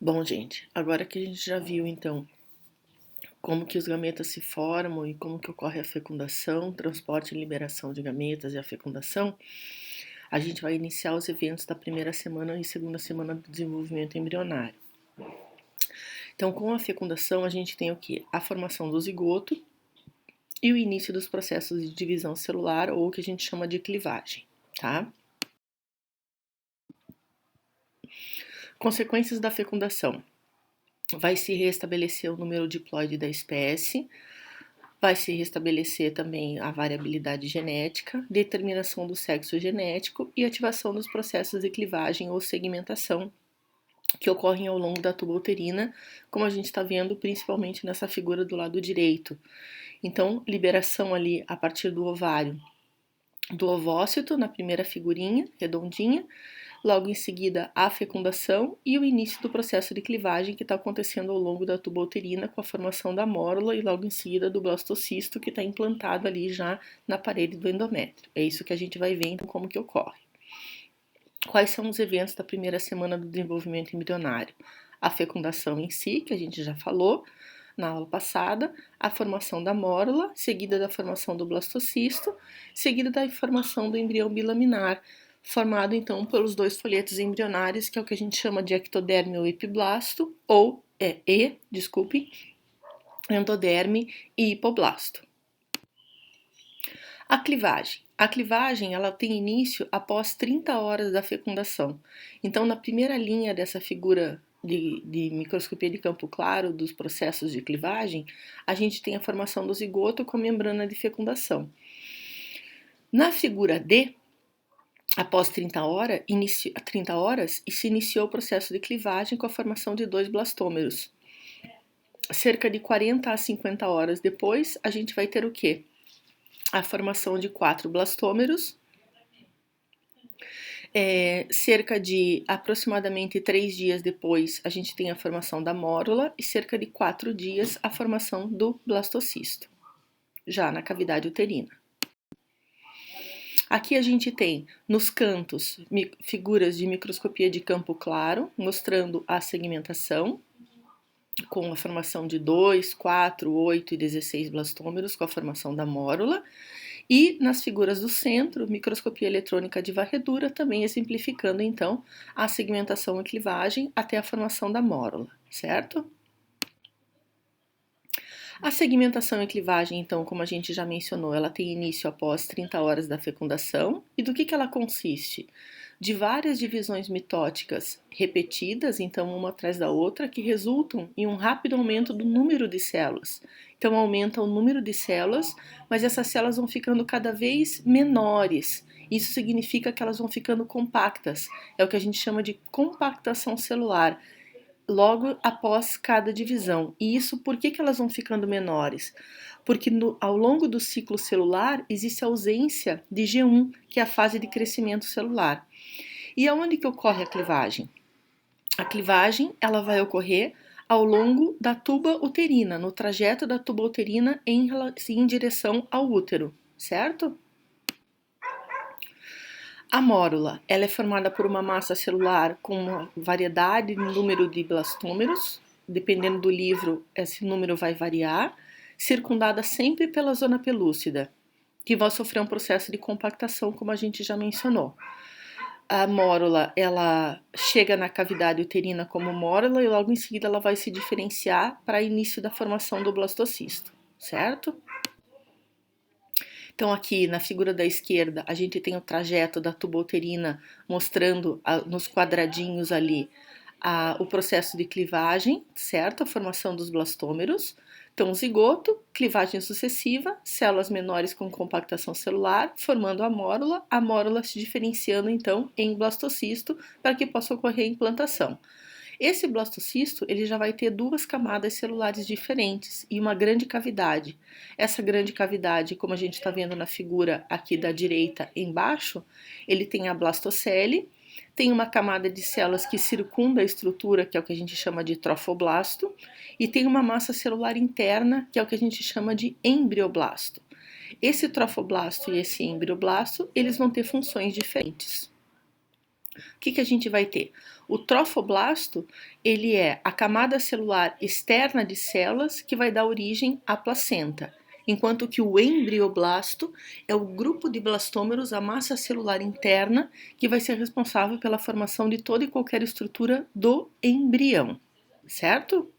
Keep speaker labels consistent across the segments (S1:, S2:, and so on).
S1: Bom, gente, agora que a gente já viu, então, como que os gametas se formam e como que ocorre a fecundação, transporte e liberação de gametas e a fecundação, a gente vai iniciar os eventos da primeira semana e segunda semana do desenvolvimento embrionário. Então, com a fecundação, a gente tem o quê? A formação do zigoto e o início dos processos de divisão celular, ou o que a gente chama de clivagem, tá? Consequências da fecundação. Vai se restabelecer o número diploide da espécie, vai se restabelecer também a variabilidade genética, determinação do sexo genético e ativação dos processos de clivagem ou segmentação que ocorrem ao longo da tuba uterina, como a gente está vendo principalmente nessa figura do lado direito. Então, liberação ali a partir do ovário do ovócito, na primeira figurinha, redondinha, logo em seguida a fecundação e o início do processo de clivagem que está acontecendo ao longo da tuba uterina com a formação da mórula e logo em seguida do blastocisto que está implantado ali já na parede do endométrio. É isso que a gente vai ver então como que ocorre. Quais são os eventos da primeira semana do desenvolvimento embrionário? A fecundação em si, que a gente já falou na aula passada, a formação da mórula, seguida da formação do blastocisto, seguida da formação do embrião bilaminar, formado então pelos dois folhetos embrionários, que é o que a gente chama de ectoderme ou epiblasto, ou endoderme e hipoblasto. A clivagem. A clivagem ela tem início após 30 horas da fecundação. Então, na primeira linha dessa figura de microscopia de campo claro dos processos de clivagem, a gente tem a formação do zigoto com a membrana de fecundação. Na figura D, após 30 horas, se iniciou o processo de clivagem com a formação de dois blastômeros. Cerca de 40 a 50 horas depois, a gente vai ter o quê? A formação de 4 blastômeros. Cerca de aproximadamente 3 dias depois, a gente tem a formação da mórula e cerca de 4 dias a formação do blastocisto, já na cavidade uterina. Aqui a gente tem nos cantos figuras de microscopia de campo claro, mostrando a segmentação, com a formação de 2, 4, 8 e 16 blastômeros, com a formação da mórula. E nas figuras do centro, microscopia eletrônica de varredura, também exemplificando então a segmentação e clivagem até a formação da mórula, certo? A segmentação e clivagem, então, como a gente já mencionou, ela tem início após 30 horas da fecundação. E do que ela consiste? De várias divisões mitóticas repetidas, então uma atrás da outra, que resultam em um rápido aumento do número de células. Então aumenta o número de células, mas essas células vão ficando cada vez menores. Isso significa que elas vão ficando compactas. É o que a gente chama de compactação celular, logo após cada divisão. E isso, por que elas vão ficando menores? Porque ao longo do ciclo celular existe a ausência de G1, que é a fase de crescimento celular. E aonde que ocorre a clivagem? A clivagem ela vai ocorrer ao longo da tuba uterina, no trajeto da tuba uterina em direção ao útero, certo? A mórula ela é formada por uma massa celular com uma variedade no número de blastômeros. Dependendo do livro, esse número vai variar, circundada sempre pela zona pelúcida, que vai sofrer um processo de compactação, como a gente já mencionou. A mórula ela chega na cavidade uterina como mórula e logo em seguida ela vai se diferenciar para início da formação do blastocisto, certo? Então, aqui na figura da esquerda, a gente tem o trajeto da tuba uterina mostrando nos quadradinhos ali o processo de clivagem, certo? A formação dos blastômeros. Então, zigoto, clivagem sucessiva, células menores com compactação celular, formando a mórula se diferenciando então em blastocisto para que possa ocorrer a implantação. Esse blastocisto ele já vai ter duas camadas celulares diferentes e uma grande cavidade. Essa grande cavidade, como a gente está vendo na figura aqui da direita embaixo, ele tem a blastocele, tem uma camada de células que circunda a estrutura, que é o que a gente chama de trofoblasto, e tem uma massa celular interna, que é o que a gente chama de embrioblasto. Esse trofoblasto e esse embrioblasto, eles vão ter funções diferentes. O que a gente vai ter? O trofoblasto, ele é a camada celular externa de células que vai dar origem à placenta, enquanto que o embrioblasto é o grupo de blastômeros, a massa celular interna, que vai ser responsável pela formação de toda e qualquer estrutura do embrião, certo?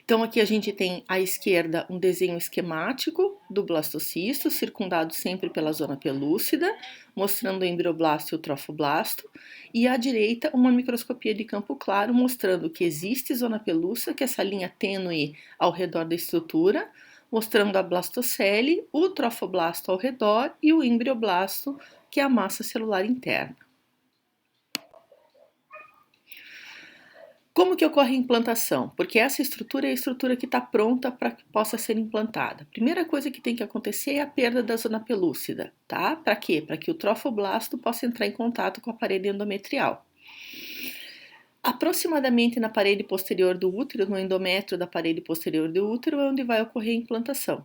S1: Então, aqui a gente tem à esquerda um desenho esquemático do blastocisto, circundado sempre pela zona pelúcida, mostrando o embrioblasto e o trofoblasto, e à direita uma microscopia de campo claro, mostrando que existe zona pelúcida, que é essa linha tênue ao redor da estrutura, mostrando a blastocele, o trofoblasto ao redor e o embrioblasto, que é a massa celular interna. Como que ocorre a implantação? Porque essa estrutura é a estrutura que está pronta para que possa ser implantada. Primeira coisa que tem que acontecer é a perda da zona pelúcida, tá? Para quê? Para que o trofoblasto possa entrar em contato com a parede endometrial. Aproximadamente na parede posterior do útero, no endométrio da parede posterior do útero, é onde vai ocorrer a implantação.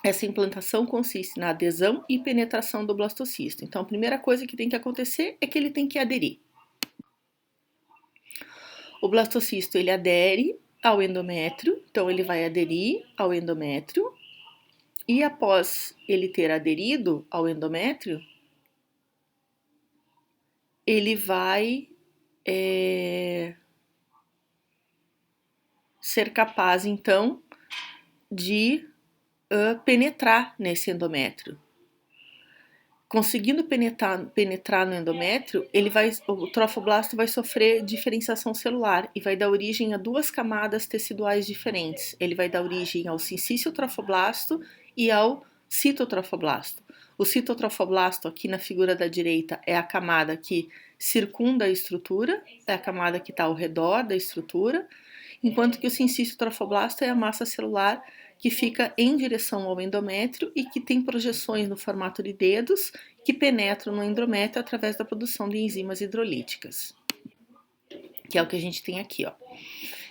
S1: Essa implantação consiste na adesão e penetração do blastocisto. Então, a primeira coisa que tem que acontecer é que ele tem que aderir. O blastocisto ele adere ao endométrio, então ele vai aderir ao endométrio e após ele ter aderido ao endométrio, ele vai ser capaz então de penetrar nesse endométrio. Conseguindo penetrar no endométrio, o trofoblasto vai sofrer diferenciação celular e vai dar origem a duas camadas teciduais diferentes. Ele vai dar origem ao sincício trofoblasto e ao citotrofoblasto. O citotrofoblasto, aqui na figura da direita, é a camada que circunda a estrutura, é a camada que está ao redor da estrutura, enquanto que o sincício trofoblasto é a massa celular que fica em direção ao endométrio e que tem projeções no formato de dedos que penetram no endométrio através da produção de enzimas hidrolíticas, que é o que a gente tem aqui, ó.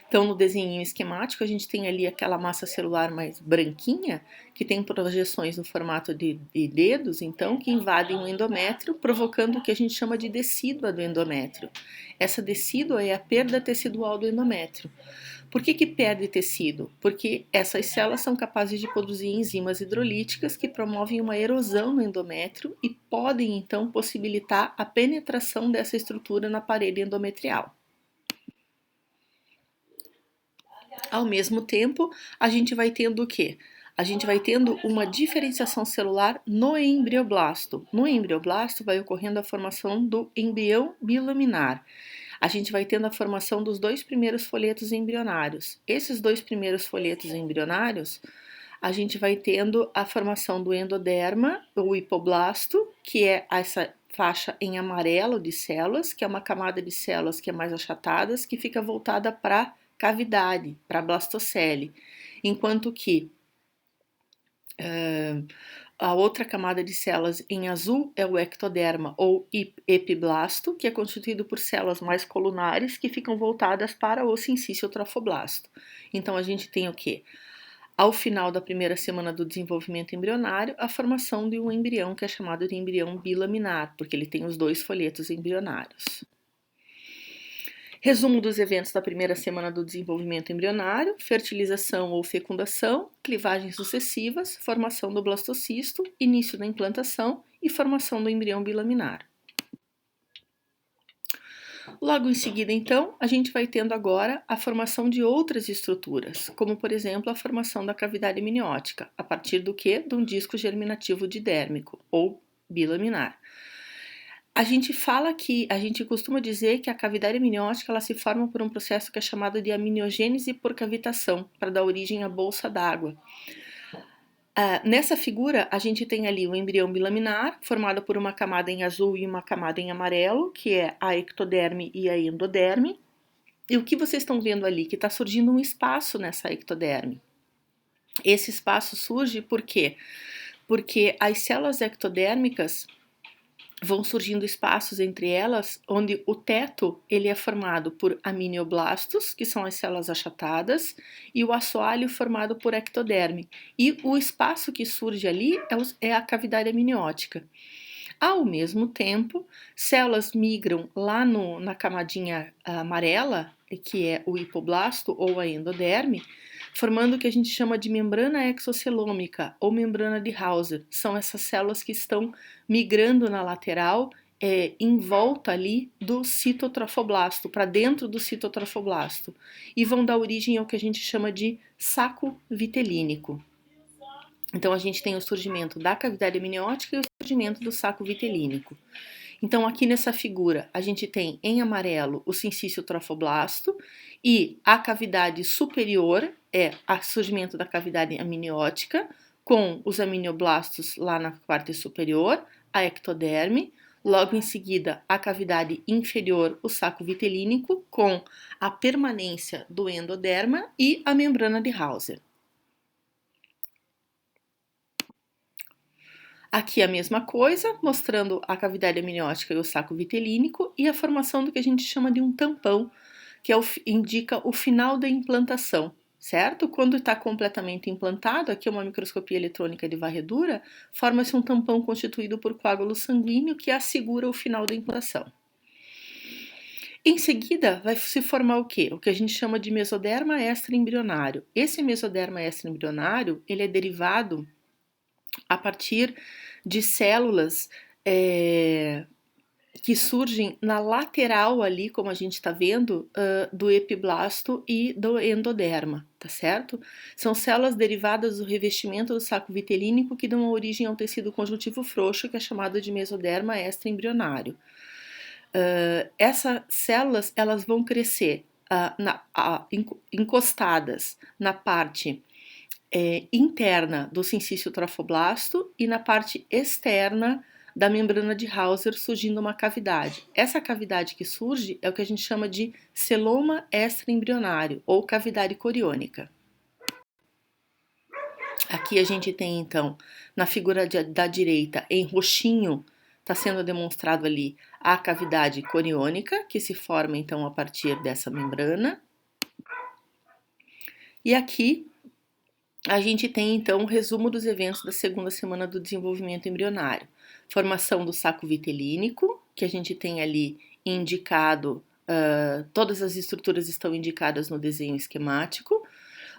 S1: Então, no desenho esquemático, a gente tem ali aquela massa celular mais branquinha, que tem projeções no formato de dedos, então, que invadem o endométrio, provocando o que a gente chama de decídua do endométrio. Essa decídua é a perda tecidual do endométrio. Por que perde tecido? Porque essas células são capazes de produzir enzimas hidrolíticas que promovem uma erosão no endométrio e podem, então, possibilitar a penetração dessa estrutura na parede endometrial. Ao mesmo tempo, a gente vai tendo o quê? A gente vai tendo uma diferenciação celular no embrioblasto. No embrioblasto vai ocorrendo a formação do embrião bilaminar. A gente vai tendo a formação dos dois primeiros folhetos embrionários. Esses dois primeiros folhetos embrionários, a gente vai tendo a formação do endoderma, ou hipoblasto, que é essa faixa em amarelo de células, que é uma camada de células que é mais achatadas, que fica voltada para cavidade, para a blastocele, enquanto que a outra camada de células em azul é o ectoderma ou epiblasto, que é constituído por células mais colunares que ficam voltadas para o sincício trofoblasto. Então a gente tem o quê? Ao final da primeira semana do desenvolvimento embrionário, a formação de um embrião que é chamado de embrião bilaminar, porque ele tem os dois folhetos embrionários. Resumo dos eventos da primeira semana do desenvolvimento embrionário: fertilização ou fecundação, clivagens sucessivas, formação do blastocisto, início da implantação e formação do embrião bilaminar. Logo em seguida, então, a gente vai tendo agora a formação de outras estruturas, como por exemplo a formação da cavidade amniótica, a partir do quê? De um disco germinativo didérmico ou bilaminar. A gente costuma dizer que a cavidade amniótica ela se forma por um processo que é chamado de amniogênese por cavitação, para dar origem à bolsa d'água. Nessa figura, a gente tem ali o embrião bilaminar, formado por uma camada em azul e uma camada em amarelo, que é a ectoderme e a endoderme. E o que vocês estão vendo ali? Que está surgindo um espaço nessa ectoderme. Esse espaço surge por quê? Porque as células ectodérmicas vão surgindo espaços entre elas, onde o teto ele é formado por aminioblastos, que são as células achatadas, e o assoalho formado por ectoderme. E o espaço que surge ali é a cavidade amniótica. Ao mesmo tempo, células migram lá na camadinha amarela, que é o hipoblasto ou a endoderme, formando o que a gente chama de membrana exocelômica ou membrana de Hauser. São essas células que estão migrando na lateral, em volta ali do citotrofoblasto, para dentro do citotrofoblasto, e vão dar origem ao que a gente chama de saco vitelínico. Então, a gente tem o surgimento da cavidade amniótica e o surgimento do saco vitelínico. Então, aqui nessa figura, a gente tem em amarelo o sincício trofoblasto e a cavidade superior é o surgimento da cavidade amniótica, com os amnioblastos lá na parte superior, a ectoderme. Logo em seguida, a cavidade inferior, o saco vitelínico, com a permanência do endoderma e a membrana de Hauser. Aqui a mesma coisa, mostrando a cavidade amniótica e o saco vitelínico e a formação do que a gente chama de um tampão, que indica o final da implantação, certo? Quando está completamente implantado, aqui é uma microscopia eletrônica de varredura, forma-se um tampão constituído por coágulo sanguíneo que assegura o final da implantação. Em seguida, vai se formar o quê? O que a gente chama de mesoderma extraembrionário. Esse mesoderma extraembrionário, ele é derivado a partir de células que surgem na lateral ali, como a gente está vendo, do epiblasto e do endoderma, tá certo? São células derivadas do revestimento do saco vitelínico que dão origem ao tecido conjuntivo frouxo, que é chamado de mesoderma extraembrionário. Essas células, elas vão crescer encostadas na parte interna do sincício trofoblasto e na parte externa da membrana de Hauser, surgindo uma cavidade. Essa cavidade que surge é o que a gente chama de celoma extraembrionário ou cavidade coriônica. Aqui a gente tem então, na figura da direita, em roxinho, está sendo demonstrado ali a cavidade coriônica, que se forma então a partir dessa membrana. E aqui a gente tem então um resumo dos eventos da segunda semana do desenvolvimento embrionário. Formação do saco vitelínico, que a gente tem ali indicado, todas as estruturas estão indicadas no desenho esquemático.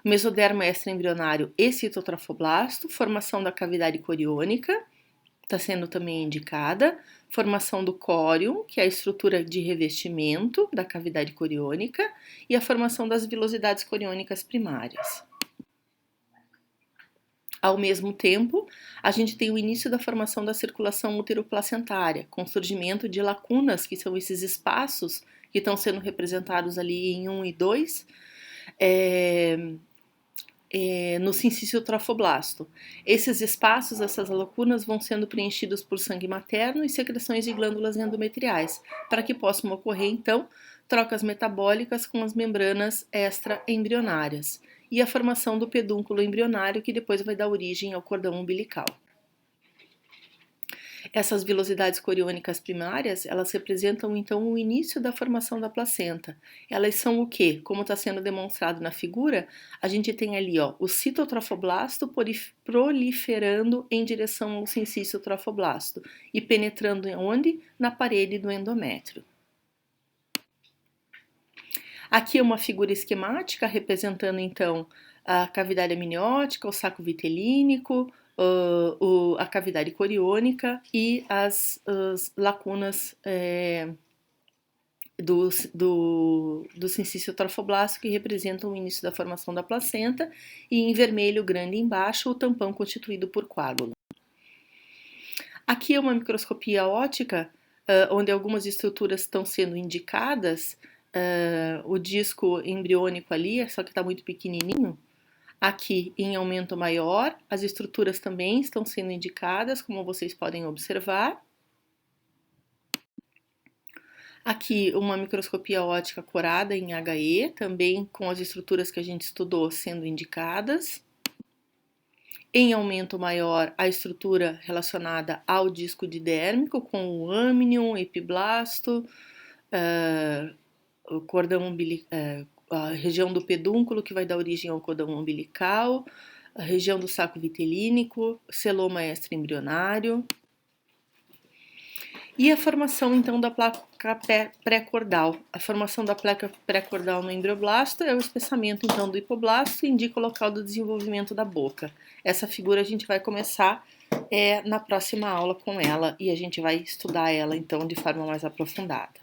S1: Mesoderma extraembrionário e citotrofoblasto, formação da cavidade coriônica, está sendo também indicada. Formação do córion, que é a estrutura de revestimento da cavidade coriônica, e a formação das vilosidades coriônicas primárias. Ao mesmo tempo, a gente tem o início da formação da circulação útero-placentária, com surgimento de lacunas, que são esses espaços que estão sendo representados ali em 1 e 2, no sincício trofoblasto. Esses espaços, essas lacunas, vão sendo preenchidos por sangue materno e secreções de glândulas endometriais, para que possam ocorrer, então, trocas metabólicas com as membranas extraembrionárias e a formação do pedúnculo embrionário, que depois vai dar origem ao cordão umbilical. Essas vilosidades coriônicas primárias, elas representam então o início da formação da placenta. Elas são o quê? Como está sendo demonstrado na figura, a gente tem ali o citotrofoblasto proliferando em direção ao sincício trofoblasto e penetrando onde? Na parede do endométrio. Aqui é uma figura esquemática representando então a cavidade amniótica, o saco vitelínico, a cavidade coriônica e as lacunas do sincício trofoblasto, que representam o início da formação da placenta, e em vermelho grande embaixo o tampão constituído por coágulo. Aqui é uma microscopia óptica, onde algumas estruturas estão sendo indicadas. O disco embriônico ali, só que está muito pequenininho. Aqui, em aumento maior, as estruturas também estão sendo indicadas, como vocês podem observar. Aqui, uma microscopia óptica corada em HE, também com as estruturas que a gente estudou sendo indicadas. Em aumento maior, a estrutura relacionada ao disco didérmico, com o amnion, epiblasto, o cordão umbilical, a região do pedúnculo, que vai dar origem ao cordão umbilical, a região do saco vitelínico, celoma extraembrionário. E a formação, então, da placa pré-cordal. A formação da placa pré-cordal no embrioblasto é o espessamento, então, do hipoblasto e indica o local do desenvolvimento da boca. Essa figura a gente vai começar na próxima aula com ela e a gente vai estudar ela, então, de forma mais aprofundada.